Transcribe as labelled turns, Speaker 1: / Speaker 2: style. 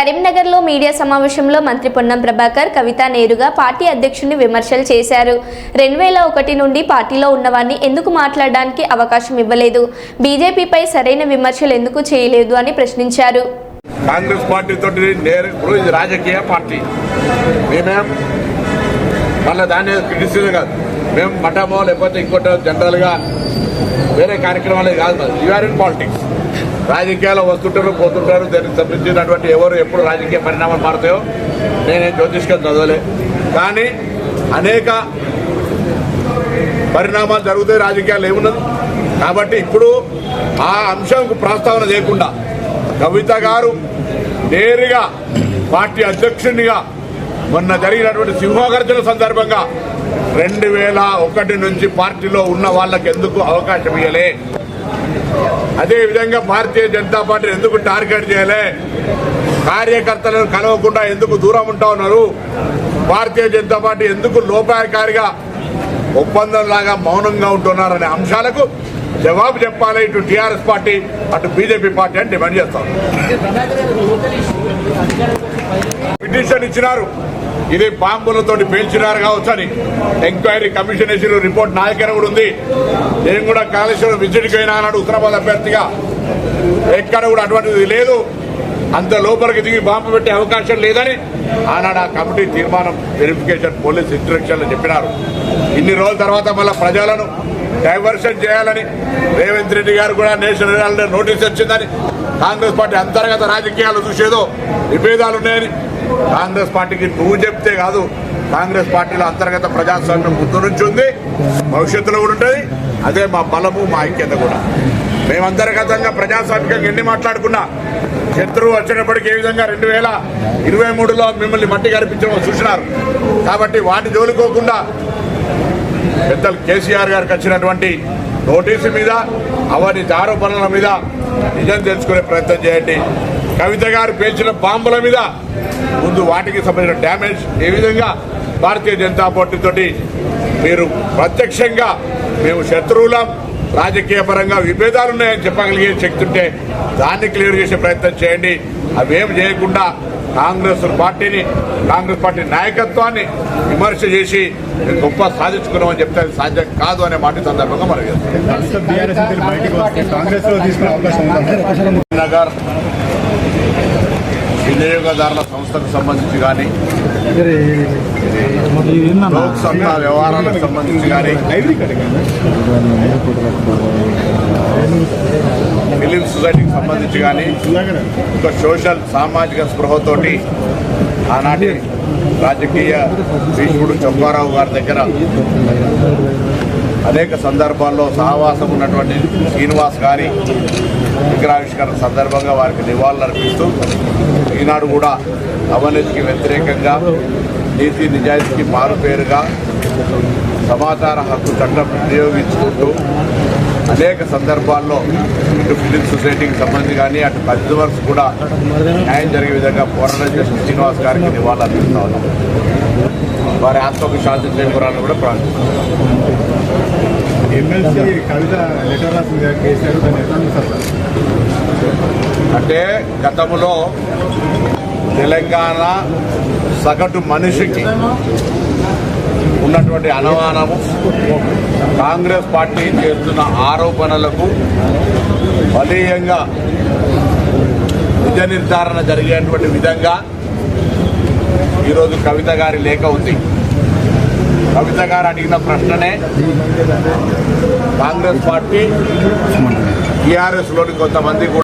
Speaker 1: కరీంనగర్లో మీడియా సమావేశంలో మంత్రి పొన్నం ప్రభాకర్ కవిత నేరుగా పార్టీ అధ్యక్షుడిని విమర్శలు చేశారు. 2001 నుండి పార్టీలో ఉన్నవారిని ఎందుకు మాట్లాడడానికి అవకాశం ఇవ్వలేదు, బీజేపీపై సరైన విమర్శలు ఎందుకు చేయలేదు అని ప్రశ్నించారు.
Speaker 2: కాంగ్రెస్ పార్టీ తోటి ఇది రాజకీయ పార్టీ, మేమేం మళ్ళీ దాన్ని క్రిటిసిజం కాదు, మేము మఠమో లేకపోతే ఇంకోటో జనరల్గా వేరే కార్యక్రమాలే కాదు. You are in politics. రాజకీయాలు వస్తుంటారు పోతుంటారు, దానికి సంబంధించినటువంటి ఎవరు ఎప్పుడు రాజకీయ పరిణామాలు మారుతాయో నేనేం జ్యోతిష్కం చదవలే, కానీ అనేక పరిణామాలు జరుగుతాయి రాజకీయాలు ఏమున్నది. కాబట్టి ఇప్పుడు ఆ అంశంకు ప్రస్తావన చేయకుండా కవిత గారు నేరుగా పార్టీ అధ్యక్షునిగా మొన్న జరిగినటువంటి సింహగర్జన సందర్భంగా 2001 నుంచి పార్టీలో ఉన్న వాళ్ళకి ఎందుకు అవకాశం ఇవ్వలే, అదేవిధంగా భారతీయ జనతా పార్టీ ఎందుకు టార్గెట్ చేయలే, కార్యకర్తలను కలవకుండా ఎందుకు దూరం ఉంటా ఉన్నారు, భారతీయ జనతా పార్టీ ఎందుకు లోపాయకారిగా ఒప్పందంలాగా మౌనంగా ఉంటున్నారనే అంశాలకు జవాబు చెప్పాలి ఇటు టీఆర్ఎస్ పార్టీ అటు బీజేపీ పార్టీ అని డిమాండ్ చేస్తాం. పిటిషన్ ఇచ్చినారు, ఇది బాంబులతోటి పేల్చినారు కావచ్చని ఎంక్వైరీ కమిషన్ వేసిన రిపోర్ట్ నా దగ్గర కూడా ఉంది. నేను కూడా కాళేశ్వరం విజిట్కి అయినా అన్నాడు ఉత్తరాబాద్ అభ్యర్థిగా, ఎక్కడ కూడా అటువంటిది లేదు, అంత లోపలికి దిగి బాంబు పెట్టే అవకాశం లేదని ఆనాడు ఆ కమిటీ తీర్మానం వెరిఫికేషన్ పోలీస్ ఇన్స్ట్రక్షన్లు చెప్పినారు. ఇన్ని రోజుల తర్వాత మళ్ళీ ప్రజలను డైవర్షన్ చేయాలని రేవంత్ రెడ్డి గారు కూడా నేషనల్ హెరాల్డ్ నోటీస్ వచ్చిందని, కాంగ్రెస్ పార్టీ అంతర్గత రాజకీయాలు చూసేదో విభేదాలు ఉన్నాయని, కాంగ్రెస్ పార్టీకి నువ్వు చెప్తే కాదు, కాంగ్రెస్ పార్టీలో అంతర్గత ప్రజాస్వామ్యం ముందు నుంచి ఉంది, భవిష్యత్తులో కూడా ఉంటుంది. అదే మా బలము మా ఐక్యత కూడా. మేము అంతర్గతంగా ప్రజాస్వామికంగా ఎన్ని మాట్లాడుకున్నా శత్రువు వచ్చినప్పటికీ ఏ విధంగా 2023లో మిమ్మల్ని మట్టి కనిపించడం చూసినారు. కాబట్టి వాటి జోలుకోకుండా పెద్దలు కేసీఆర్ గారికి వచ్చినటువంటి నోటీసు మీద అవన్నీ ఆరోపణల మీద నిజం తెలుసుకునే ప్రయత్నం చేయండి. కవిత గారు పేల్చిన బాంబుల మీద ముందు వాటికి సంబంధించిన డ్యామేజ్ ఏ విధంగా భారతీయ జనతా పార్టీ తోటి మీరు ప్రత్యక్షంగా మేము శత్రువులం, రాజకీయ పరంగా విభేదాలు ఉన్నాయని చెప్పగలిగే శక్తి ఉంటే దాన్ని క్లియర్ చేసే ప్రయత్నం చేయండి. అవేం చేయకుండా కాంగ్రెస్ పార్టీ నాయకత్వాన్ని విమర్శ చేసి గొప్ప సాధించుకున్నామని చెప్తే అది సాధ్యం కాదు అనే మాట సందర్భంగా మనం నగర్ వినియోగదారుల సంస్థకు సంబంధించి కానీ లోక్సత్తా వ్యవహారాలకు సంబంధించి కానీ ఫిలిం సొసైటీకి సంబంధించి కానీ ఒక సోషల్ సామాజిక స్పృహతోటి ఆనాటి రాజకీయ భీష్ముడు చొక్కారావు గారి దగ్గర అనేక సందర్భాల్లో సహవాసం ఉన్నటువంటి శ్రీనివాస్ గారి విగ్రహావిష్కరణ సందర్భంగా వారికి నివాళులర్పిస్తూ ఈనాడు కూడా అవినీతికి వ్యతిరేకంగా నీతి నిజాయితీకి మారుపేరుగా సమాచార హక్కు చట్టం వినియోగించుకుంటూ అనేక సందర్భాల్లో ఇటు ఫిలిం సొసైటీకి సంబంధించి కానీ అటు కన్జ్యూమర్స్ కూడా న్యాయం జరిగే విధంగా పోరాటం చేసిన శ్రీనివాస్ గారికి నివాళులు అర్పిస్తా ఉన్నాం. వారి ఆత్మకు శాంతి చేకూరాలని కూడా ప్రార్థిస్తున్నాం. అంటే గతంలో తెలంగాణ సగటు మనిషికి ఉన్నటువంటి అనుమానము కాంగ్రెస్ పార్టీ చేస్తున్న ఆరోపణలకు బలీయంగా నిజ నిర్ధారణ జరిగేటువంటి విధంగా ఈరోజు కవిత గారి లేఖ ఉంది. కవిత గారు అడిగిన ప్రశ్ననే కాంగ్రెస్ పార్టీ టీఆర్ఎస్లోని కొంతమంది